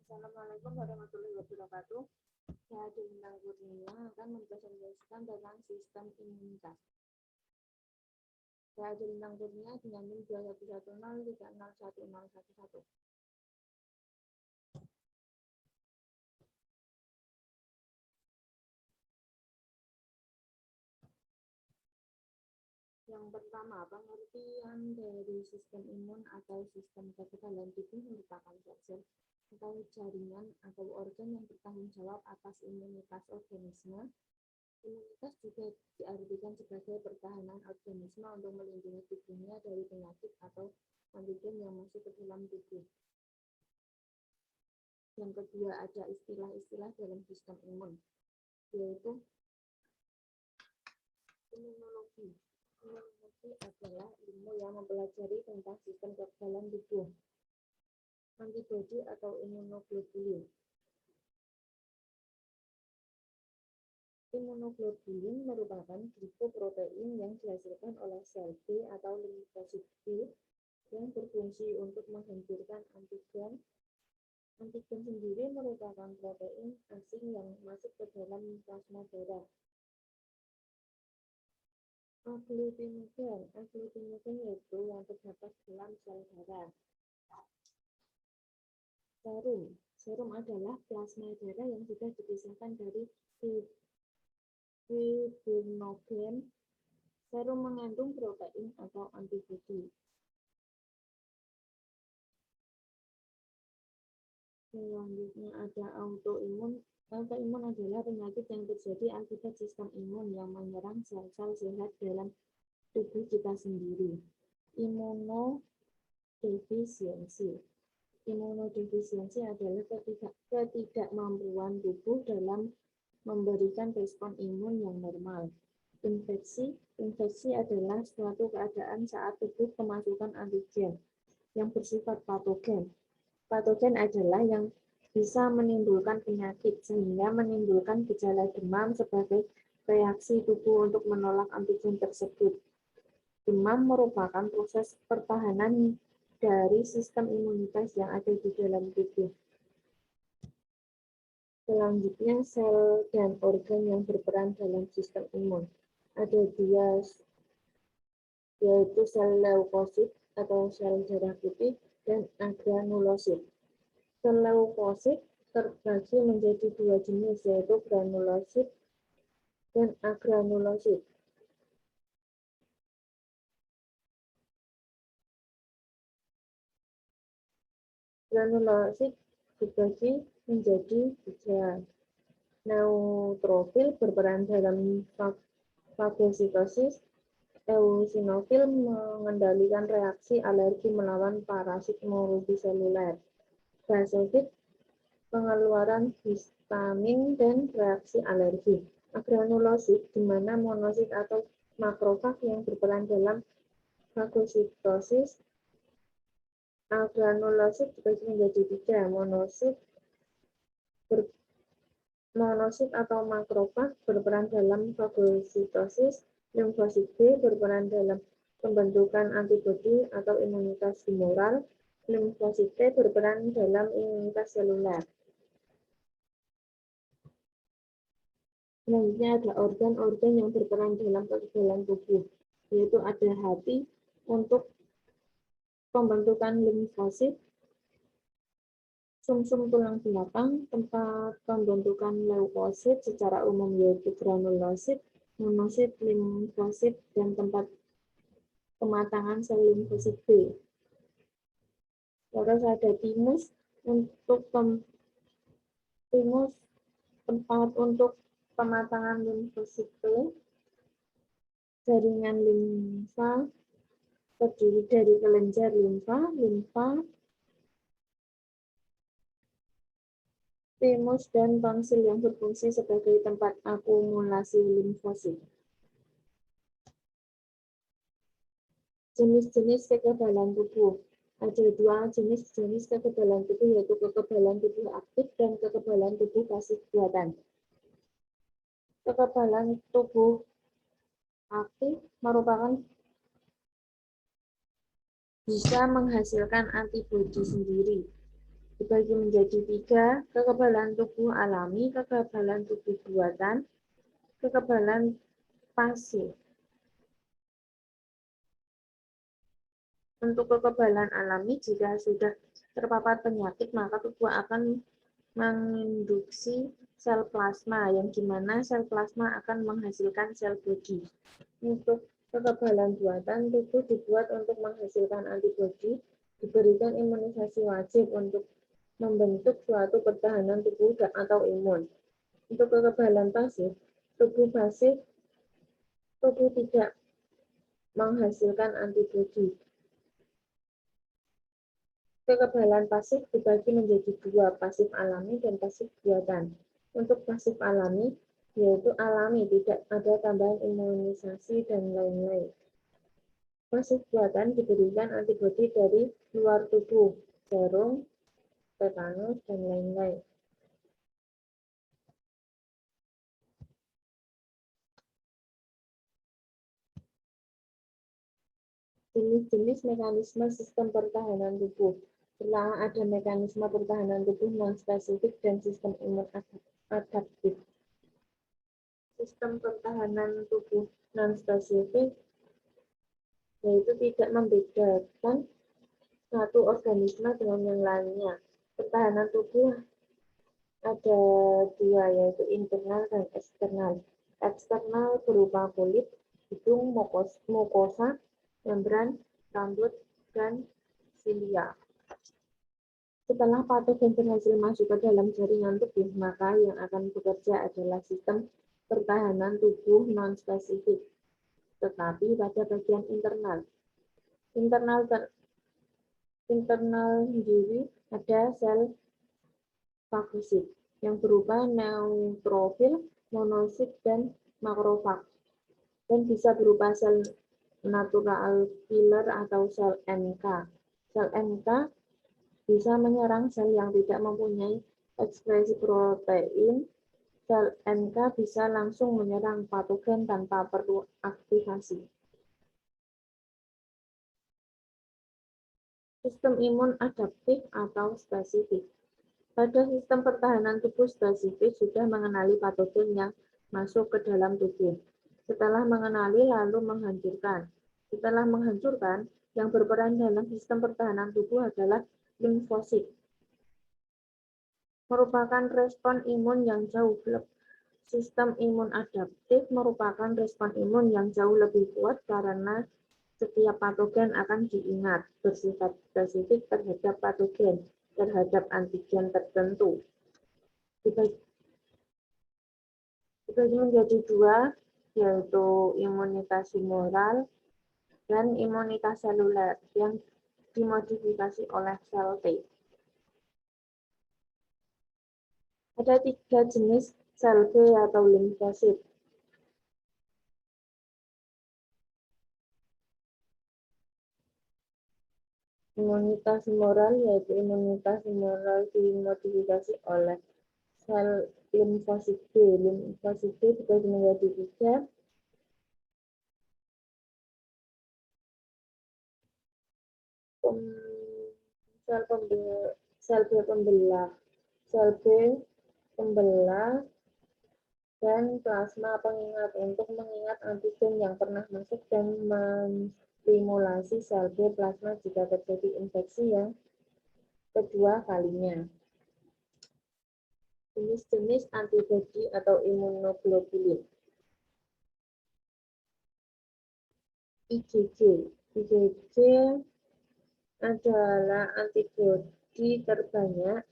Assalamualaikum warahmatullahi wabarakatuh. Saya Bintang Kurnia akan mempresentasikan tentang sistem imunitas. Saya Bintang Kurnia dengan NIM 2110301011. Yang pertama, pengertian dari sistem imun atau sistem kekebalan tubuh merupakan sel-sel atau jaringan atau organ yang bertanggung jawab atas imunitas organisme. Imunitas juga diartikan sebagai pertahanan organisme untuk melindungi tubuhnya dari penyakit atau antigen yang masuk ke dalam tubuh. Yang kedua, ada istilah-istilah dalam sistem imun, yaitu imunologi. Imunologi adalah ilmu yang mempelajari tentang sistem kekebalan tubuh, antibodi atau imunoglobulin. Imunoglobulin merupakan glicoprotein yang dihasilkan oleh sel B atau limfosit B yang berfungsi untuk menghancurkan antigen. Antigen sendiri merupakan protein asing yang masuk ke dalam plasma darah. Agglutinogen yaitu yang terdapat dalam sel darah. Serum adalah plasma darah yang sudah dipisahkan dari fibrinogen. Serum mengandung protein atau antibodi. Selanjutnya ada autoimun. Autoimun adalah penyakit yang terjadi akibat sistem imun yang menyerang sel-sel sehat dalam tubuh kita sendiri. Imunodefisiensi. Imunodefisiensi adalah ketidakmampuan tubuh dalam memberikan respon imun yang normal. Infeksi adalah suatu keadaan saat tubuh kemasukan antigen yang bersifat patogen. Patogen adalah yang bisa menimbulkan penyakit sehingga menimbulkan gejala demam sebagai reaksi tubuh untuk menolak antigen tersebut. Demam merupakan proses pertahanan dari sistem imunitas yang ada di dalam tubuh. Selanjutnya, sel dan organ yang berperan dalam sistem imun. Ada dua, yaitu sel leukosit atau sel darah putih dan agranulosit. Sel leukosit terbagi menjadi dua jenis, yaitu granulosit dan agranulosit. Granulosit dibagi menjadi tiga. Neutrofil berperan dalam fagositosis. Eosinofil mengendalikan reaksi alergi melawan parasit multiseluler. Basofit pengeluaran histamin dan reaksi alergi. Agranulosit, di mana monosit atau makrofag yang berperan dalam fagositosis. Agranulosit dibagi menjadi tiga, monosit atau makrofag berperan dalam fagositosis. Limfosit B berperan dalam pembentukan antibodi atau imunitas humoral. Limfosit T berperan dalam imunitas seluler. Selanjutnya ada organ-organ yang berperan dalam kekebalan tubuh, yaitu ada hati untuk pembentukan limfosit, sumsum tulang belakang, tempat pembentukan leukosit secara umum yaitu granulosit, monosit, limfosit, dan tempat pematangan sel limfosit B. Terus ada timus tempat untuk pematangan limfosit B. Jaringan limfa terdiri dari kelenjar limfa, timus, dan tonsil yang berfungsi sebagai tempat akumulasi limfosit. Jenis-jenis kekebalan tubuh. Ada dua jenis kekebalan tubuh, yaitu kekebalan tubuh aktif dan kekebalan tubuh pasif buatan. Kekebalan tubuh aktif merupakan bisa menghasilkan antibodi sendiri. dibagi menjadi 3, kekebalan tubuh alami, kekebalan tubuh buatan, kekebalan pasif. Untuk kekebalan alami, jika sudah terpapar penyakit, maka tubuh akan menginduksi sel plasma, yang dimana sel plasma akan menghasilkan sel bodi. Untuk kekebalan buatan, tubuh dibuat untuk menghasilkan antibodi, diberikan imunisasi wajib untuk membentuk suatu pertahanan tubuh atau imun. Untuk kekebalan pasif, tubuh tidak menghasilkan antibodi. Kekebalan pasif dibagi menjadi 2, pasif alami dan pasif buatan. Untuk pasif alami, yaitu alami, tidak ada tambahan imunisasi dan lain-lain. Pasif buatan diberikan antibodi dari luar tubuh, jarum, tetanus, dan lain-lain. Jenis-jenis mekanisme sistem pertahanan tubuh. Setelah ada mekanisme pertahanan tubuh non-spesifik dan sistem imun adaptif. Sistem pertahanan tubuh non-spesifik yaitu tidak membedakan satu organisme dengan yang lainnya. Pertahanan tubuh ada 2, yaitu internal dan eksternal. Eksternal berupa kulit, hidung, mukosa, membran, rambut, dan silia. Setelah patogen berhasil masuk ke dalam jaringan tubuh, maka yang akan bekerja adalah sistem pertahanan tubuh non-spesifik, tetapi pada bagian internal. Internal sendiri ada sel fagosit yang berupa neutrofil, monosit, dan makrofag, dan bisa berupa sel natural killer atau sel NK. Sel NK bisa menyerang sel yang tidak mempunyai ekspresi protein. Sel NK bisa langsung menyerang patogen tanpa perlu aktivasi. Sistem imun adaptif atau spesifik. Pada sistem pertahanan tubuh spesifik sudah mengenali patogen yang masuk ke dalam tubuh. Setelah mengenali lalu menghancurkan. Setelah menghancurkan, yang berperan dalam sistem pertahanan tubuh adalah limfosit. Merupakan respon imun yang jauh lebih. Sistem imun adaptif merupakan respon imun yang jauh lebih kuat karena setiap patogen akan diingat bersifat spesifik terhadap patogen, terhadap antigen tertentu. Dibagi menjadi 2, yaitu imunitas humoral dan imunitas seluler yang dimodifikasi oleh sel T. Ada 3 jenis sel B atau limfosit. Imunitas humoral yaitu imunitas humoral dimodifikasi oleh sel limfosit B. Limfosit B dibagi menjadi 3. Sel B pembelah, dan plasma pengingat untuk mengingat antigen yang pernah masuk dan menstimulasi sel B plasma jika terjadi infeksi yang kedua kalinya. Jenis-jenis antibodi atau imunoglobulin. IgG. IgG adalah antibodi terbanyak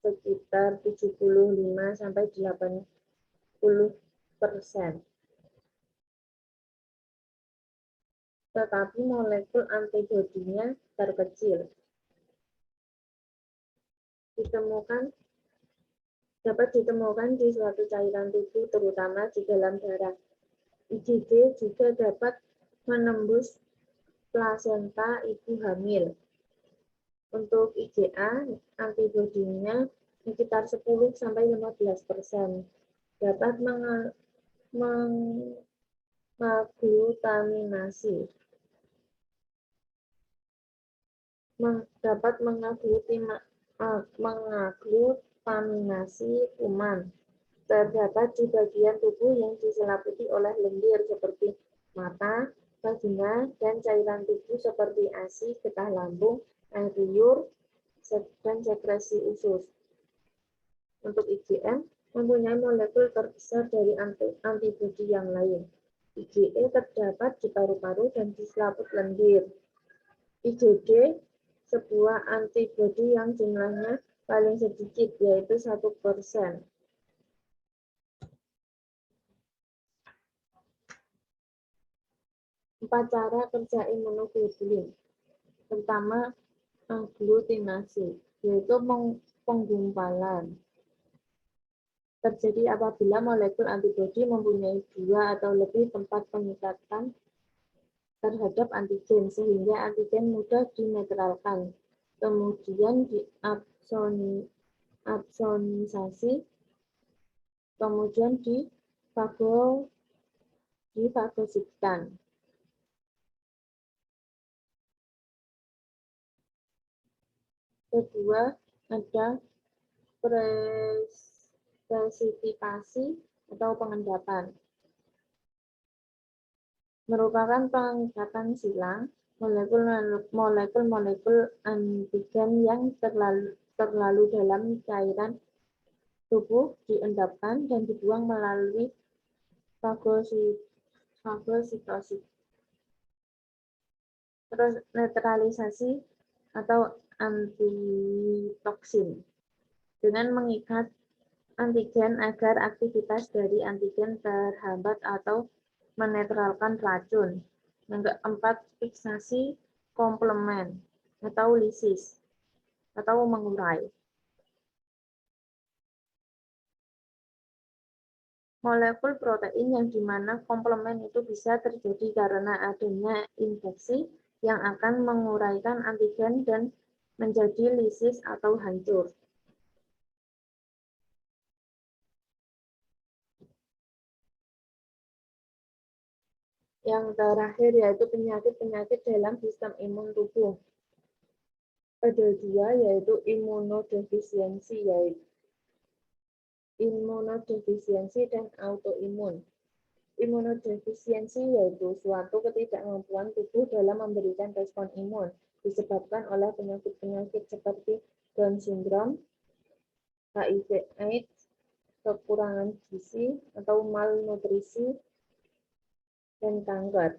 sekitar 75-80%. Tetapi molekul antibodinya terkecil. Dapat ditemukan di suatu cairan tubuh, terutama di dalam darah. IgG juga dapat menembus plasenta ibu hamil. Untuk IgA, antibodinya sekitar 10-15%. Dapat mengagglutaminasi dapat mengaglutaminasi kuman. Terdapat di bagian tubuh yang diselimuti oleh lendir seperti mata, vagina, dan cairan tubuh seperti ASI, getah lambung, air liur, dan sekresi usus. Untuk IgM, mempunyai molekul terbesar dari antibodi yang lain. IgE terdapat di paru-paru dan di selaput lendir. IgD, sebuah antibodi yang jumlahnya paling sedikit, yaitu 1%. Empat cara kerja imunoglobulin. Pertama, aglutinasi, yaitu penggumpalan. Terjadi apabila molekul antibodi mempunyai 2 atau lebih tempat pengikatan terhadap antigen, sehingga antigen mudah dinetralkan. Kemudian diabsonisasi, kemudian difagositkan. Kedua, ada presipitasi atau pengendapan. Merupakan pengikatan silang molekul-molekul antigen yang terlalu dalam cairan tubuh diendapkan dan dibuang melalui fagositosis. Terus netralisasi atau antitoksin dengan mengikat antigen agar aktivitas dari antigen terhambat atau menetralkan racun. Yang keempat, fiksasi komplement atau lisis atau mengurai. Molekul protein yang dimana komplement itu bisa terjadi karena adanya infeksi yang akan menguraikan antigen dan menjadi lisis atau hancur. Yang terakhir yaitu penyakit-penyakit dalam sistem imun tubuh. Ada 2 yaitu imunodefisiensi dan autoimun. Imunodefisiensi yaitu suatu ketidakmampuan tubuh dalam memberikan respon imun disebabkan oleh penyakit-penyakit seperti Down syndrome, HIV/AIDS, kekurangan gizi atau malnutrisi, dan kanker.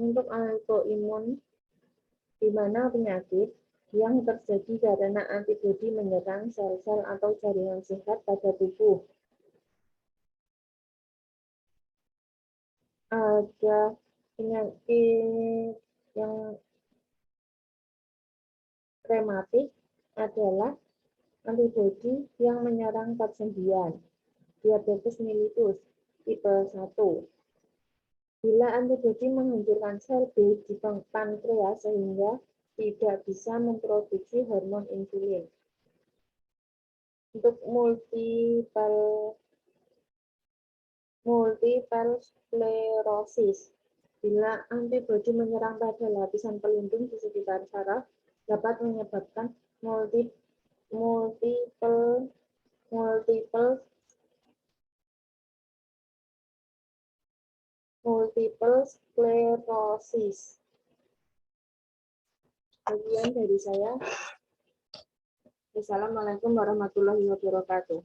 Untuk autoimun, di mana penyakit yang terjadi karena antibodi menyerang sel-sel atau jaringan sehat pada tubuh. Ada penyakit yang rematik adalah antibodi yang menyerang persendian, diabetes mellitus tipe 1. Bila antibodi menghancurkan sel B di pankreas sehingga tidak bisa memproduksi hormon insulin. Untuk multiple sklerosis, bila antibodi menyerang pada lapisan pelindung di sekitar saraf, dapat menyebabkan multiple sklerosis. Sekian dari saya. Assalamualaikum warahmatullahi wabarakatuh.